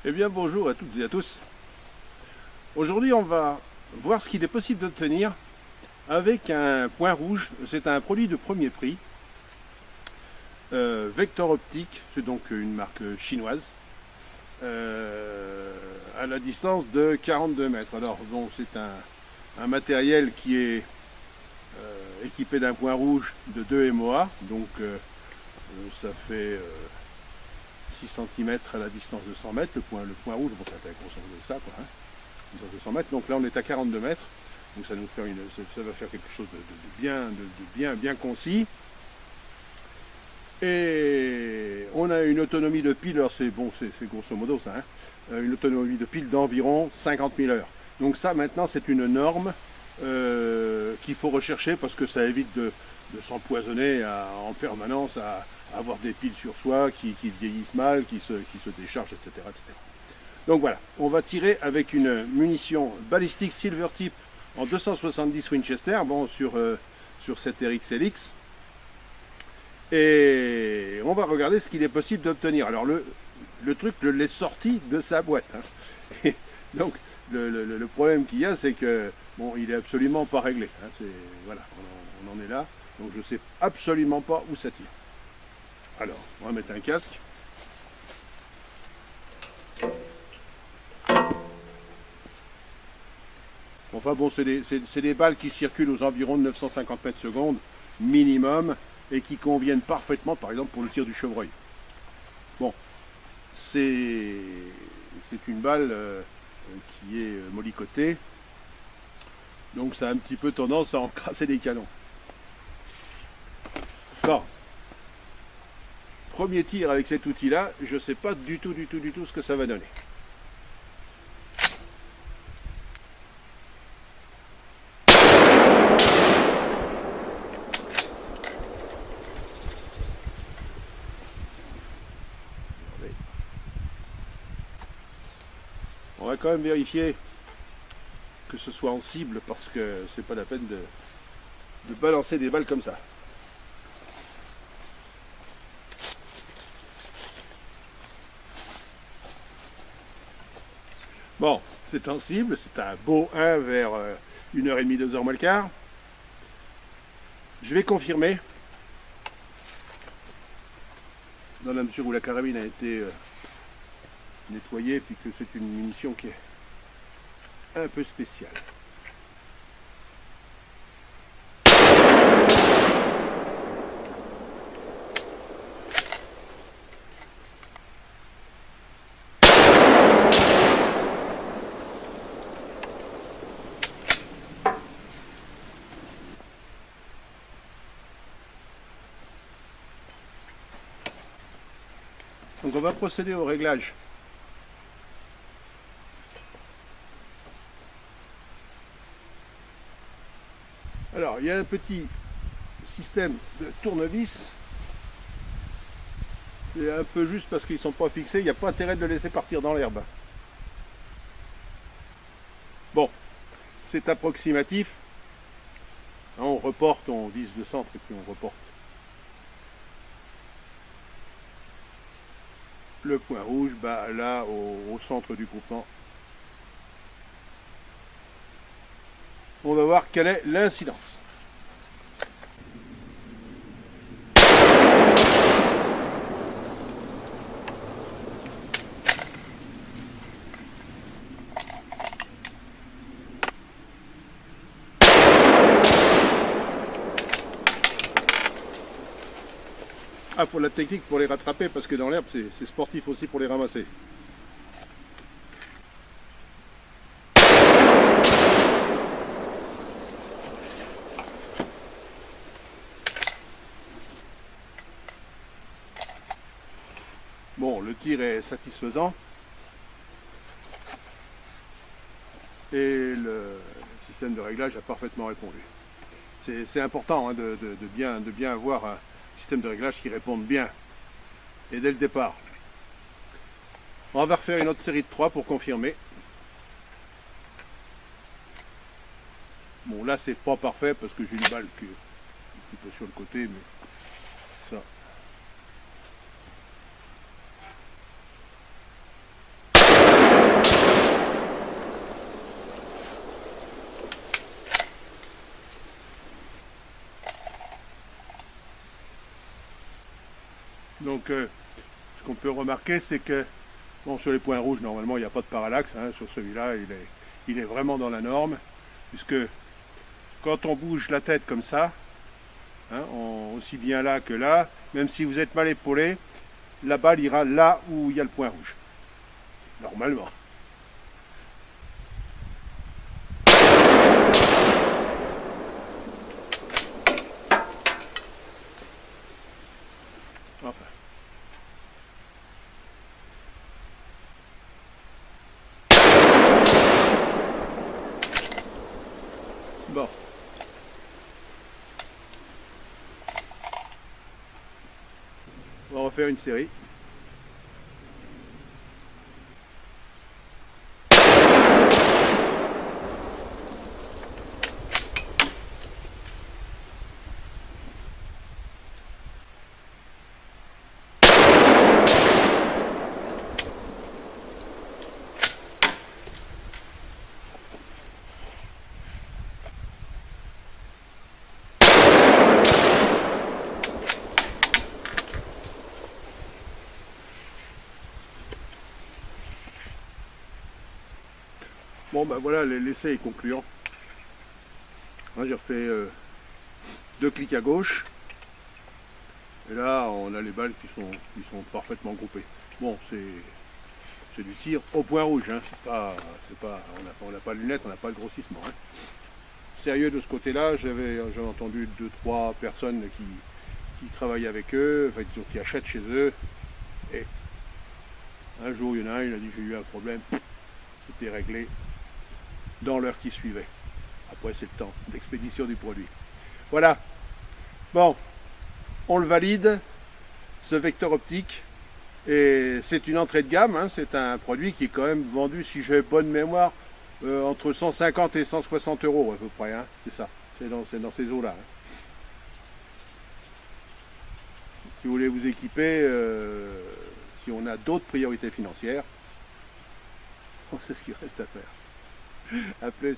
Eh bien bonjour à toutes et à tous. Aujourd'hui on va voir ce qu'il est possible d'obtenir avec un point rouge. C'est un produit de premier prix. Vector Optique, c'est donc une marque chinoise. À la distance de 42 mètres. Alors bon, c'est un matériel qui est équipé d'un point rouge de 2 MOA. Donc ça fait 6 cm à la distance de 100 mètres, le point rouge, bon, ça fait grosso modo ça, quoi, hein, distance de 100 mètres. Donc là, on est à 42 mètres, donc ça va faire quelque chose de bien concis. Et on a une autonomie de pile, alors c'est grosso modo ça, hein, une autonomie de pile d'environ 50 000 heures. Donc ça, maintenant, c'est une norme qu'il faut rechercher parce que ça évite de s'empoisonner en permanence à avoir des piles sur soi qui vieillissent mal, qui se déchargent, etc., etc. Donc voilà, on va tirer avec une munition balistique Silvertip en 270 Winchester, bon, sur cette RXLX. Et on va regarder ce qu'il est possible d'obtenir. Alors le truc, je l'ai sorti de sa boîte, hein. Et donc le problème qu'il y a, c'est que bon, il est absolument pas réglé, hein. Voilà, on en est là. Donc je sais absolument pas où ça tire. Alors, on va mettre un casque. Enfin bon, c'est des balles qui circulent aux environs de 950 mètres secondes minimum et qui conviennent parfaitement, par exemple, pour le tir du chevreuil. Bon, c'est une balle qui est molicotée, donc ça a un petit peu tendance à encrasser des canons. Bon, premier tir avec cet outil-là, je ne sais pas du tout ce que ça va donner. On va quand même vérifier que ce soit en cible parce que c'est pas la peine de balancer des balles comme ça. Bon, c'est en cible, c'est un beau 1 vers 1h30, 2h moins le quart. Je vais confirmer, dans la mesure où la carabine a été nettoyée, puis que c'est une munition qui est un peu spéciale. Donc on va procéder au réglage. Alors il y a un petit système de tournevis. C'est un peu juste parce qu'ils ne sont pas fixés, il n'y a pas intérêt de le laisser partir dans l'herbe. Bon, c'est approximatif. On reporte, on vise le centre et puis on reporte. Le point rouge, bah, là, au centre du groupement. On va voir quelle est l'incidence. Ah, faut la technique pour les rattraper parce que dans l'herbe, c'est sportif aussi pour les ramasser. Bon, le tir est satisfaisant. Et le système de réglage a parfaitement répondu. C'est important, hein, de bien avoir un système de réglage qui réponde bien. Et dès le départ. On va refaire une autre série de 3 pour confirmer. Bon, là c'est pas parfait parce que j'ai une balle qui est un petit peu sur le côté, mais ça. Donc ce qu'on peut remarquer, c'est que bon, sur les points rouges, normalement, il n'y a pas de parallaxe. Hein. Sur celui-là, il est vraiment dans la norme, puisque quand on bouge la tête comme ça, hein, aussi bien là que là, même si vous êtes mal épaulé, la balle ira là où il y a le point rouge. Normalement. Enfin. Bon. On va refaire une série. Bon ben voilà, l'essai est concluant. J'ai refait 2 clics à gauche. Et là, on a les balles qui sont parfaitement groupées. Bon, c'est du tir au point rouge. Hein. On n'a pas de lunettes, on n'a pas de grossissement. Hein. Sérieux de ce côté-là, j'avais entendu 2-3 personnes qui travaillent avec eux, enfin, qui achètent chez eux. Et un jour, il y en a un, il a dit j'ai eu un problème. C'était réglé dans l'heure qui suivait. Après, c'est le temps d'expédition du produit. Voilà. Bon, on le valide, ce vecteur optique. Et c'est une entrée de gamme. Hein. C'est un produit qui est quand même vendu, si j'ai bonne mémoire, entre 150 et 160 euros à peu près. Hein. C'est ça. C'est dans ces eaux-là. Hein. Si vous voulez vous équiper, si on a d'autres priorités financières, on sait ce qu'il reste à faire. A plus.